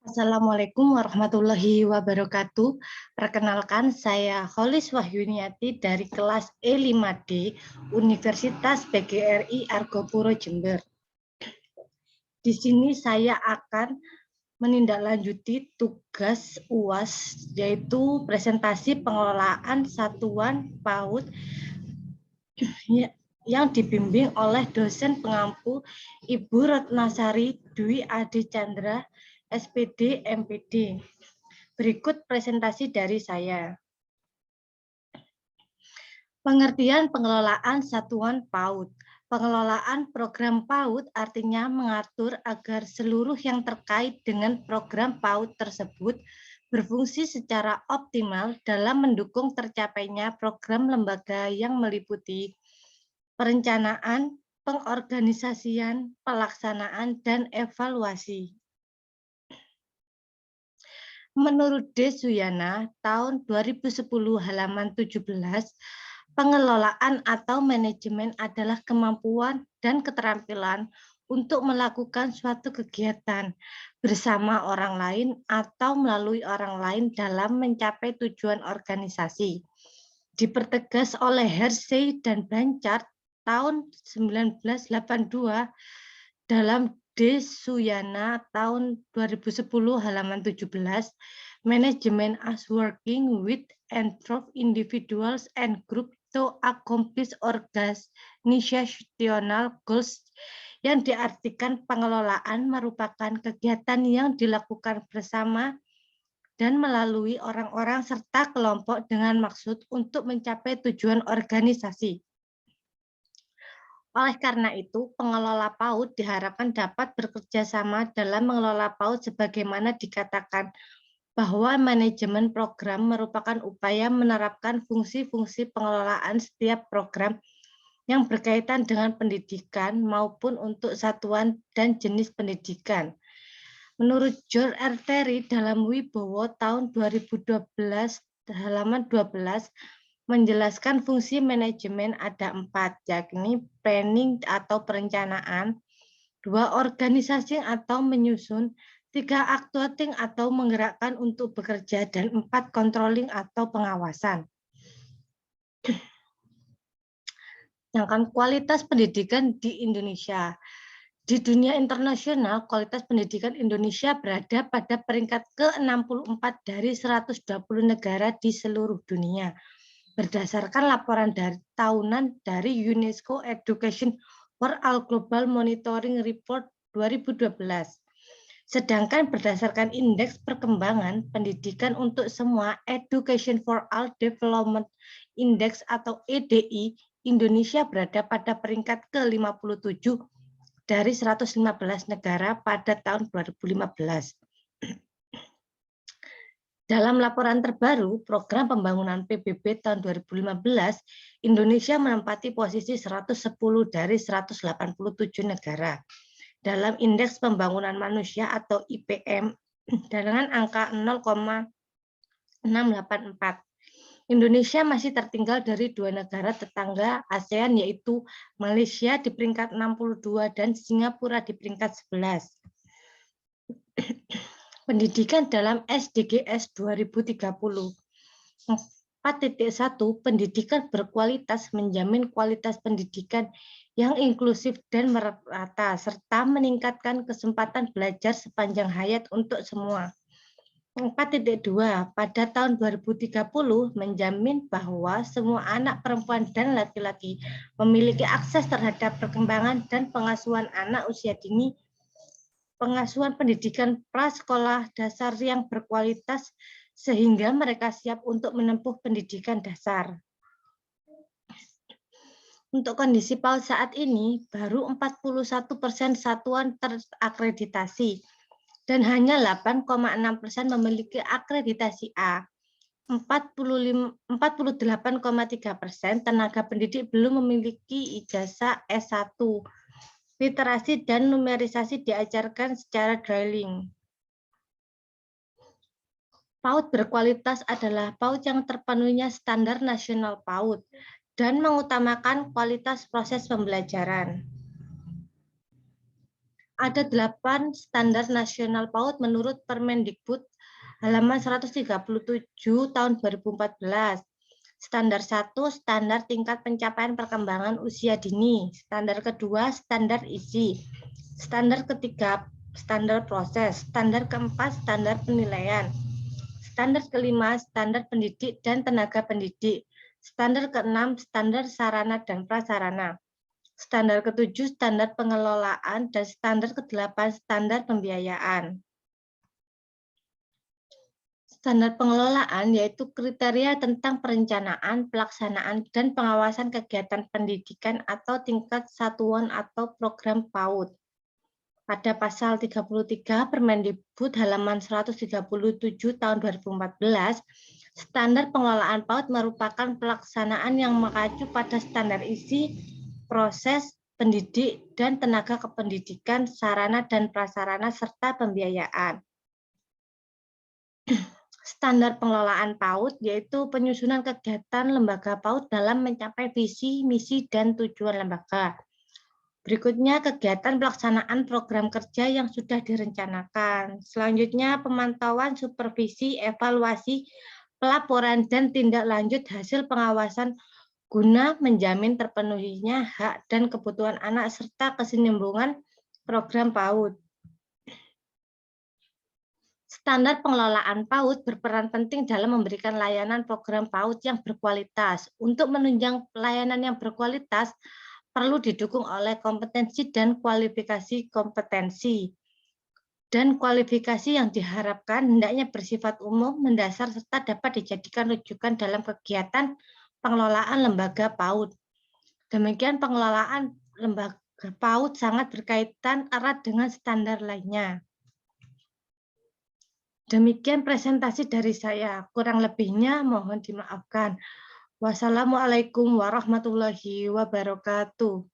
Assalamualaikum warahmatullahi wabarakatuh. Perkenalkan, saya Holis Wahyuniati dari kelas E5D Universitas PGRI Argopuro Jember. Di sini saya akan menindaklanjuti tugas UAS, yaitu presentasi pengelolaan satuan PAUD yang dibimbing oleh dosen pengampu Ibu Ratnasari Dwi Adi Chandra, SPD, MPD. Berikut presentasi dari saya. Pengertian pengelolaan satuan PAUD. Pengelolaan program PAUD artinya mengatur agar seluruh yang terkait dengan program PAUD tersebut berfungsi secara optimal dalam mendukung tercapainya program lembaga yang meliputi perencanaan, pengorganisasian, pelaksanaan, dan evaluasi. Menurut D. Suyana, tahun 2010 halaman 17, pengelolaan atau manajemen adalah kemampuan dan keterampilan untuk melakukan suatu kegiatan bersama orang lain atau melalui orang lain dalam mencapai tujuan organisasi. Dipertegas oleh Hersey dan Blanchard tahun 1982 dalam D. Suyana tahun 2010 halaman 17, Management as working with and through individuals and group to accomplish organizational goals, yang diartikan pengelolaan merupakan kegiatan yang dilakukan bersama dan melalui orang-orang serta kelompok dengan maksud untuk mencapai tujuan organisasi. Oleh karena itu, pengelola PAUD diharapkan dapat bekerja sama dalam mengelola PAUD sebagaimana dikatakan bahwa manajemen program merupakan upaya menerapkan fungsi-fungsi pengelolaan setiap program yang berkaitan dengan pendidikan maupun untuk satuan dan jenis pendidikan. Menurut George R. Terry dalam Wibowo tahun 2012 halaman 12, menjelaskan fungsi manajemen ada 4, yakni planning atau perencanaan, 2 organisasi atau menyusun, 3 actuating atau menggerakkan untuk bekerja, dan 4 controlling atau pengawasan. Sedangkan kualitas pendidikan di Indonesia. Di dunia internasional, kualitas pendidikan Indonesia berada pada peringkat ke-64 dari 120 negara di seluruh dunia. Berdasarkan laporan tahunan dari UNESCO Education for All Global Monitoring Report 2012. Sedangkan berdasarkan Indeks Perkembangan Pendidikan untuk Semua Education for All Development Index atau EDI, Indonesia berada pada peringkat ke-57 dari 115 negara pada tahun 2015. Dalam laporan terbaru, Program Pembangunan PBB tahun 2015, Indonesia menempati posisi 110 dari 187 negara. Dalam Indeks Pembangunan Manusia atau IPM, dengan angka 0,684. Indonesia masih tertinggal dari 2 negara tetangga ASEAN, yaitu Malaysia di peringkat 62 dan Singapura di peringkat 11. Pendidikan dalam SDGs 2030. 4.1 Pendidikan berkualitas menjamin kualitas pendidikan yang inklusif dan merata, serta meningkatkan kesempatan belajar sepanjang hayat untuk semua. 4.2 Pada tahun 2030 menjamin bahwa semua anak perempuan dan laki-laki memiliki akses terhadap perkembangan dan pengasuhan anak usia dini, pengasuhan pendidikan prasekolah dasar yang berkualitas sehingga mereka siap untuk menempuh pendidikan dasar. Untuk kondisi PAUD saat ini, baru 41% satuan terakreditasi dan hanya 8,6% memiliki akreditasi A. 48,3% tenaga pendidik belum memiliki ijazah S1. Literasi dan numerisasi diajarkan secara drilling. PAUD berkualitas adalah PAUD yang terpenuhinya standar nasional PAUD dan mengutamakan kualitas proses pembelajaran. Ada 8 standar nasional PAUD menurut Permendikbud halaman 137 tahun 2014. Standar 1, standar tingkat pencapaian perkembangan usia dini. Standar kedua, standar isi. Standar ketiga, standar proses. Standar keempat, standar penilaian. Standar kelima, standar pendidik dan tenaga pendidik. Standar keenam, standar sarana dan prasarana. Standar ketujuh, standar pengelolaan, dan standar kedelapan, standar pembiayaan. Standar pengelolaan yaitu kriteria tentang perencanaan, pelaksanaan, dan pengawasan kegiatan pendidikan atau tingkat satuan atau program PAUD. Pada pasal 33 Permendikbud halaman 137 tahun 2014, standar pengelolaan PAUD merupakan pelaksanaan yang mengacu pada standar isi, proses, pendidik, dan tenaga kependidikan, sarana dan prasarana, serta pembiayaan. Standar pengelolaan PAUD yaitu penyusunan kegiatan lembaga PAUD dalam mencapai visi, misi, dan tujuan lembaga. Berikutnya kegiatan pelaksanaan program kerja yang sudah direncanakan. Selanjutnya pemantauan, supervisi, evaluasi, pelaporan, dan tindak lanjut hasil pengawasan guna menjamin terpenuhinya hak dan kebutuhan anak serta kesinambungan program PAUD. Standar pengelolaan PAUD berperan penting dalam memberikan layanan program PAUD yang berkualitas. Untuk menunjang pelayanan yang berkualitas, perlu didukung oleh kompetensi dan kualifikasi kompetensi. Dan kualifikasi yang diharapkan hendaknya bersifat umum, mendasar, serta dapat dijadikan rujukan dalam kegiatan pengelolaan lembaga PAUD. Demikian pengelolaan lembaga PAUD sangat berkaitan erat dengan standar lainnya. Demikian presentasi dari saya. Kurang lebihnya mohon dimaafkan. Wassalamualaikum warahmatullahi wabarakatuh.